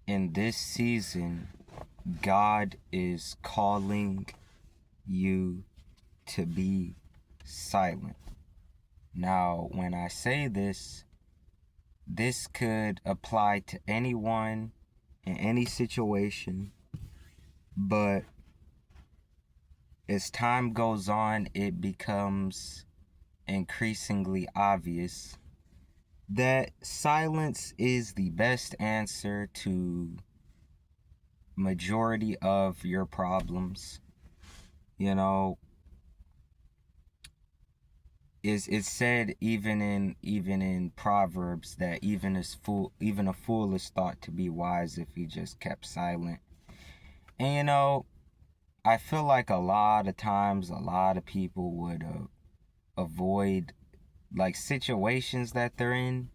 In this season, God is calling you to be silent. Now, when I say this could apply to anyone in any situation, but as time goes on, it becomes increasingly obvious that silence is the best answer to majority of your problems. You know, it's said even in Proverbs that even a fool is thought to be wise if he just kept silent. And I feel like a lot of times a lot of people would avoid like situations that they're in,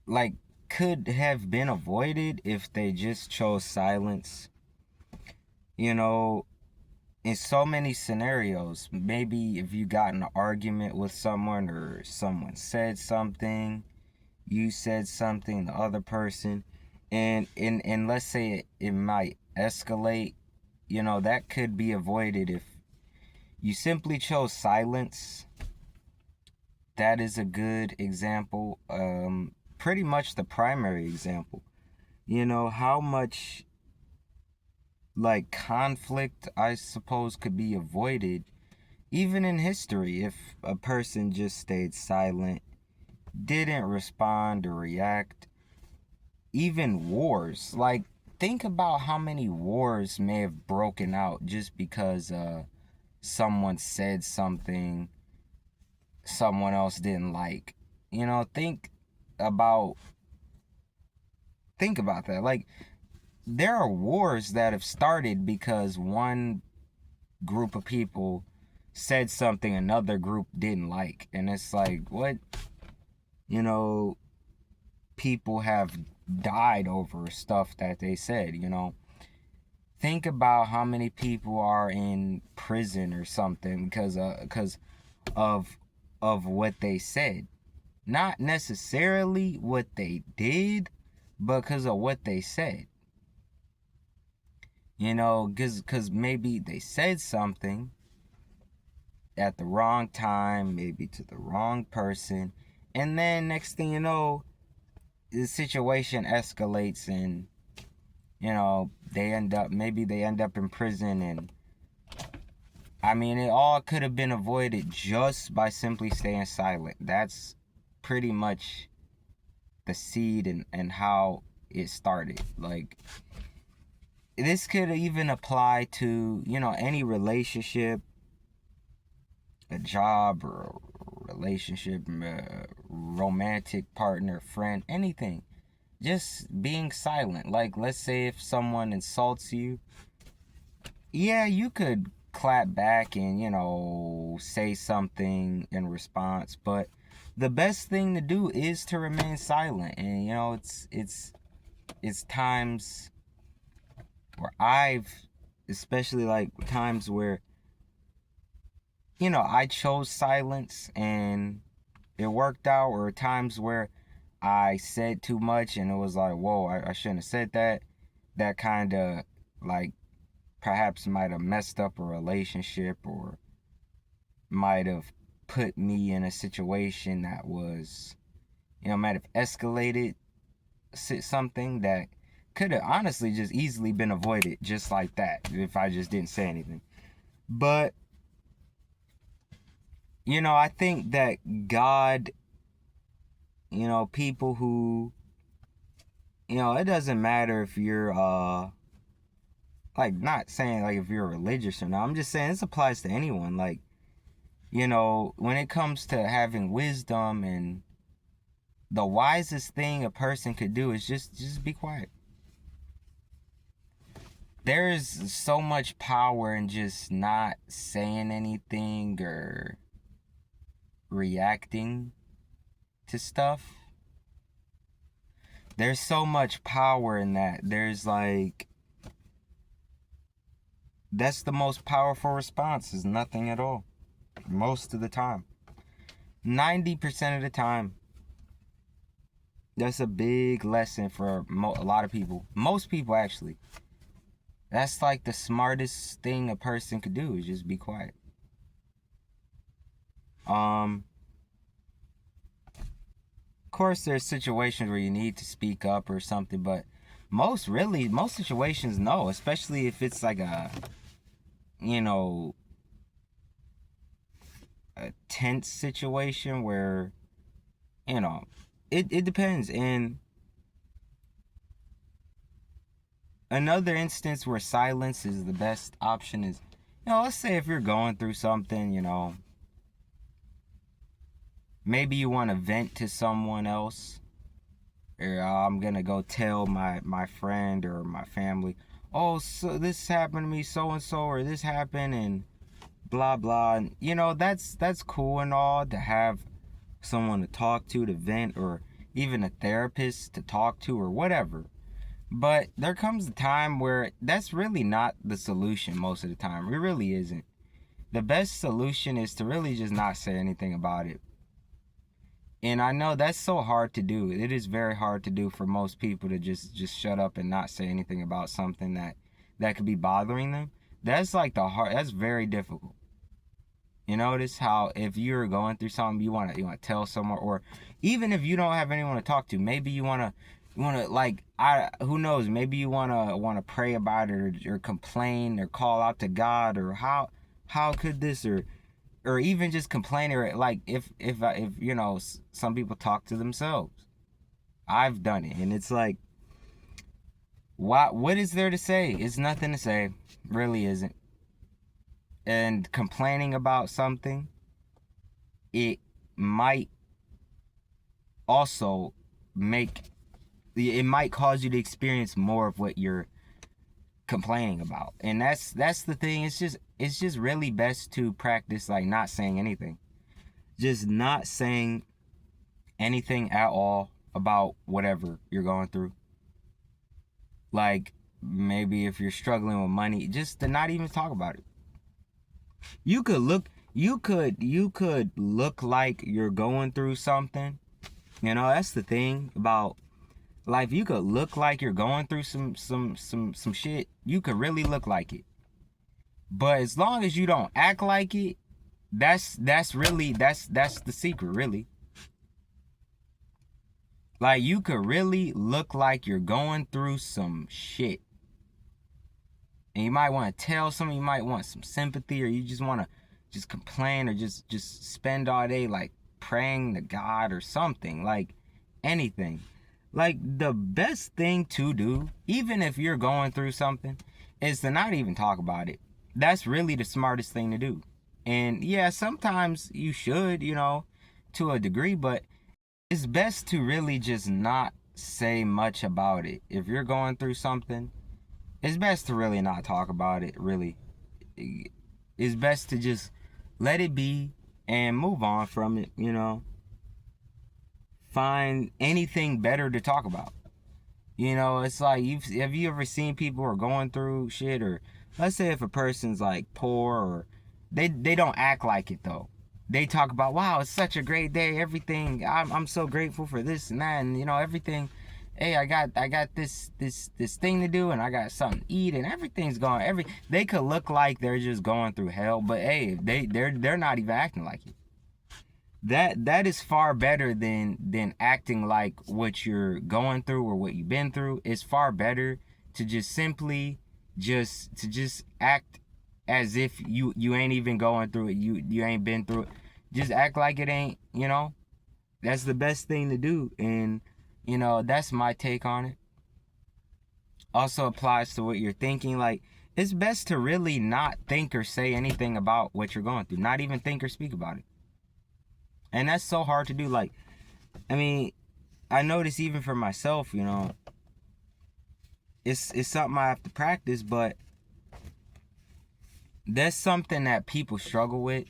like could have been avoided if they just chose silence. You know, in so many scenarios, maybe if you got in an argument with someone or someone said something, you said something, the other person, and let's say it might escalate, that could be avoided if you simply chose silence. That is a good example. Pretty much the primary example. How much like conflict I suppose could be avoided even in history if a person just stayed silent, didn't respond or react. Even wars, like think about how many wars may have broken out just because someone said something someone else didn't like. You know, about think about that. Like there are wars that have started because one group of people said something another group didn't like. And it's like, what? You know, people have died over stuff that they said. Think about how many people are in prison or something because of what they said. Not necessarily what they did, but because of what they said. Because maybe they said something at the wrong time, maybe to the wrong person, and then next thing you know, the situation escalates and they end up in prison. And I mean, it all could have been avoided just by simply staying silent. That's pretty much the seed and how it started. Like this could even apply to any relationship, a job, or a relationship, romantic partner, friend, anything. Just being silent. Like, let's say if someone insults you, yeah, you could clap back and, say something in response, but the best thing to do is to remain silent. And, it's times where especially like times where, I chose silence and it worked out, or times where I said too much and it was like, whoa, I shouldn't have said that. That kind of like perhaps might have messed up a relationship or might have put me in a situation that was, might have escalated something that could have honestly just easily been avoided just like that if I just didn't say anything. But, I think that God, people who, it doesn't matter if you're, like, not saying like if you're religious or not. I'm just saying this applies to anyone. Like, when it comes to having wisdom, and the wisest thing a person could do is just be quiet. There is so much power in just not saying anything or reacting to stuff. There's so much power in that. That's the most powerful response, is nothing at all. Most of the time. 90% of the time. That's a big lesson for a lot of people. Most people, actually. That's like the smartest thing a person could do, is just be quiet. Of course, there's situations where you need to speak up or something, but most situations, no. Especially if it's like you know, a tense situation where, you know, it depends. And another instance where silence is the best option is, let's say if you're going through something, maybe you want to vent to someone else, or I'm gonna go tell my friend or my family, oh, so this happened to me, so and so, or this happened, and blah blah. And that's cool and all, to have someone to talk to vent, or even a therapist to talk to, or whatever. But there comes a time where that's really not the solution. Most of the time it really isn't. The best solution is to really just not say anything about it. And I know that's so hard to do. It is very hard to do for most people to just shut up and not say anything about something that could be bothering them. That's like that's very difficult. You notice how if you're going through something, you want to tell someone, or even if you don't have anyone to talk to, maybe you want to like, who knows, maybe you want to pray about it, or complain, or call out to God, or how could this, or even just complain, or like if some people talk to themselves. I've done it, and it's like, what is there to say? It's nothing to say, really isn't. And complaining about something, it might also it might cause you to experience more of what you're complaining about. And that's the thing. It's just really best to practice like not saying anything. Just not saying anything at all about whatever you're going through. Like, maybe if you're struggling with money, just to not even talk about it. You could look like you're going through something. That's the thing about life. You could look like you're going through some shit. You could really look like it. But as long as you don't act like it, that's the secret, really. Like, you could really look like you're going through some shit. And you might want to tell someone, you might want some sympathy, or you just want to just complain, or just spend all day like praying to God or something, like anything. Like, the best thing to do, even if you're going through something, is to not even talk about it. That's really the smartest thing to do. And yeah, sometimes you should, to a degree, but it's best to really just not say much about it. If you're going through something, it's best to really not talk about it, really. It's best to just let it be and move on from it, Find anything better to talk about. It's like, have you ever seen people who are going through shit, or let's say if a person's like poor, or they don't act like it though. They talk about, wow, it's such a great day, everything. I'm so grateful for this and that, and everything. Hey, I got this thing to do, and I got something to eat, and everything's going. They could look like they're just going through hell, but hey, they're not even acting like it. That is far better than acting like what you're going through or what you've been through. It's far better to just simply just act as if you ain't even going through it. You ain't been through it. Just act like it ain't, That's the best thing to do. And that's my take on it. Also applies to what you're thinking. Like, it's best to really not think or say anything about what you're going through. Not even think or speak about it. And that's so hard to do. Like, I mean, I notice even for myself, it's something I have to practice, but that's something that people struggle with.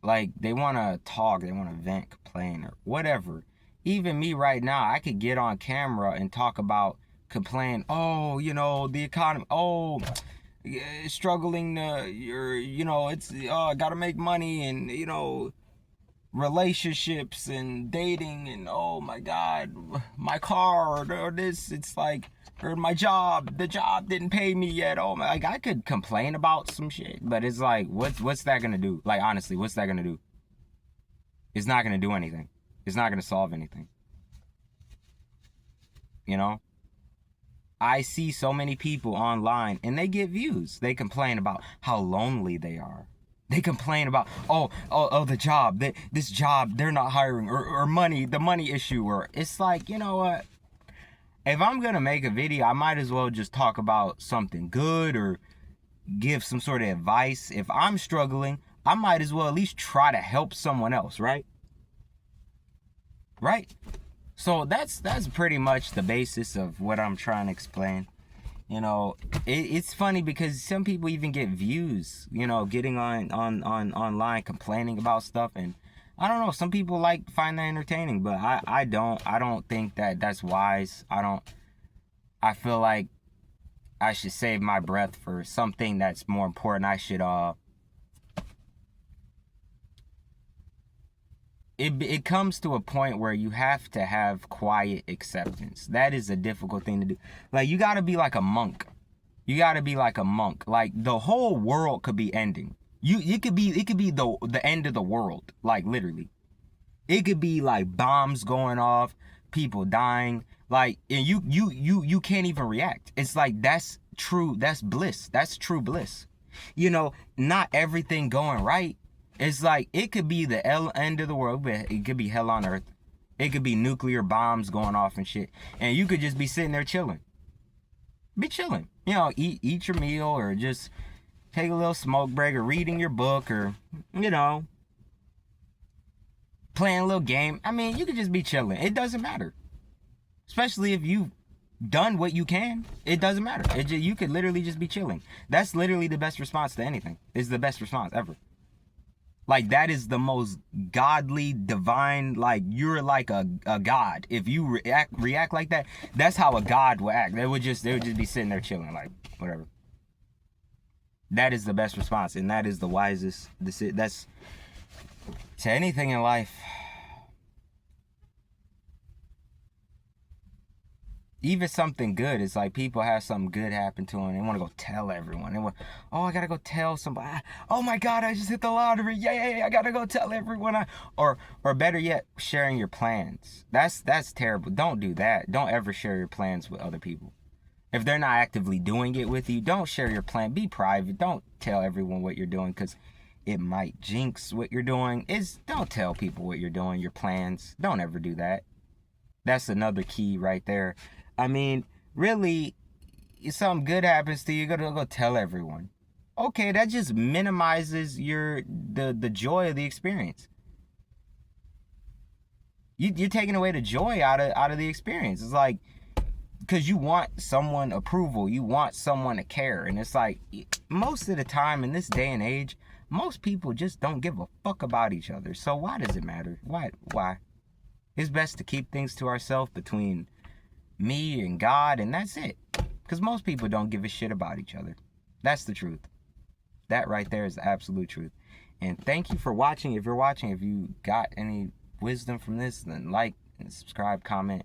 Like, they want to talk, they want to vent, complain, or whatever. Even me right now, I could get on camera and talk about, complain, oh, the economy, oh, struggling, it's, I gotta make money, and, relationships and dating and oh my god, my car or this, it's like, or my job, the job didn't pay me yet. Oh my, like I could complain about some shit, but it's like what's that gonna do? Like honestly, what's that gonna do? It's not gonna do anything. It's not gonna solve anything. You know? I see so many people online and they get views. They complain about how lonely they are. They complain about, the job, this job, they're not hiring, or money, the money issue. Or it's like, you know what? If I'm going to make a video, I might as well just talk about something good or give some sort of advice. If I'm struggling, I might as well at least try to help someone else, right? Right? So that's pretty much the basis of what I'm trying to explain. You know, it's funny because some people even get views, you know, getting on online complaining about stuff, and I don't know, some people find that entertaining, but I don't think that that's wise. I feel like I should save my breath for something that's more important. I should it comes to a point where you have to have quiet acceptance. That is a difficult thing to do. Like, you got to be like a monk. You got to be like a monk. Like, the whole world could be ending. It could be the end of the world, like literally. It could be like bombs going off, people dying, like, and you can't even react. It's like that's bliss. That's true bliss. You know, not everything going right. It's like it could be the end of the world, but it could be hell on earth. It could be nuclear bombs going off and shit. And you could just be sitting there chilling. Be chilling. You know, eat your meal, or just take a little smoke break, or reading your book, or, you know, playing a little game. I mean, you could just be chilling. It doesn't matter. Especially if you've done what you can. It doesn't matter. You could literally just be chilling. That's literally the best response to anything. It's the best response ever. Like, that is the most godly, divine, like, you're like a god. If you react like that, that's how a god would act. They would just be sitting there chilling, like, whatever. That is the best response, and that is the wisest. That's to anything in life. Even something good, it's like people have something good happen to them. They want to go tell everyone. They want, I gotta go tell somebody. Oh my God, I just hit the lottery! Yay! I gotta go tell everyone. Or better yet, sharing your plans. That's terrible. Don't do that. Don't ever share your plans with other people. If they're not actively doing it with you, don't share your plan. Be private. Don't tell everyone what you're doing, because it might jinx what you're doing. Don't tell people what you're doing, your plans. Don't ever do that. That's another key right there. I mean, really, if something good happens to you, you're gonna go tell everyone. Okay, that just minimizes the joy of the experience. You're taking away the joy out of the experience. It's like, because you want someone approval, you want someone to care, and it's like, most of the time in this day and age, most people just don't give a fuck about each other. So why does it matter? Why? It's best to keep things to ourselves, between me and God, and that's it. Because most people don't give a shit about each other. That's the truth. That right there is the absolute truth. And thank you for watching. If you're watching, if you got any wisdom from this, then like and subscribe, comment.